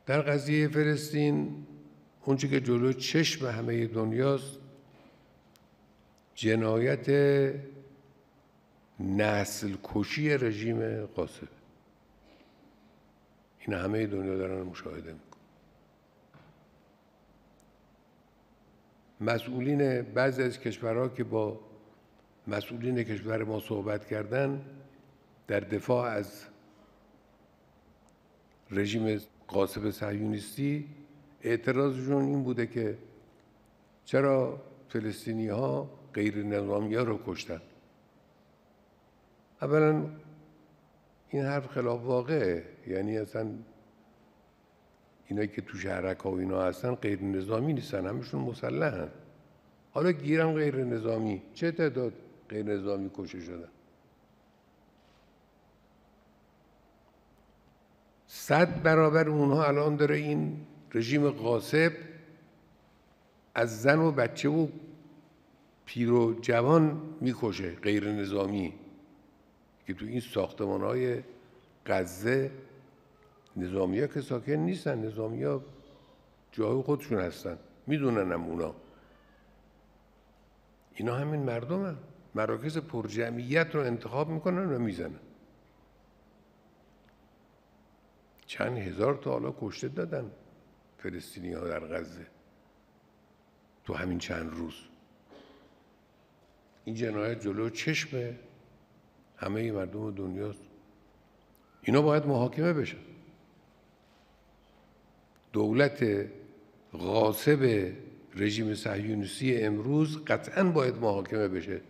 در قضیه فلسطین اونچه که جلو چشم همه دنیاست جنایت نسل کشی رژیم قاصد. این همه دنیا دارن مشاهده میکنن. مسئولین بعضی از کشورها که با مسئولین کشور ما صحبت کردن در دفاع از رژیم غاصب صهیونیستی اعتراضشون این بوده که چرا فلسطینی ها غیر نظامی ها رو کشتن. اولا این حرف خلاف واقعه، یعنی اصلا اینایی که تو شهرک ها و اینا هستن غیر نظامی نیستن، همشون مسلحن. حالا گیرم غیر نظامی، چه تعداد غیر نظامی کشته شدن؟ 100 برابر اونها الان داره این رژیم غاصب از زن و بچه و پیر و جوان میکشه، غیر نظامی که تو این ساختمان‌های غزه نظامی ها که ساکن نیستن، نظامی ها جای خودشون هستن، میدونن هم اونا. اینا همین مردم هم. مراکز پرجمعیت رو انتخاب میکنن و میزنن. چند هزار تا حالا کشته دادن فلسطینی ها در غزه تو همین چند روز. این جنایت جلو چشم همه مردم دنیاست. اینا باید محاکمه بشن. دولت غاصب رژیم صهیونیستی امروز قطعاً باید محاکمه بشه.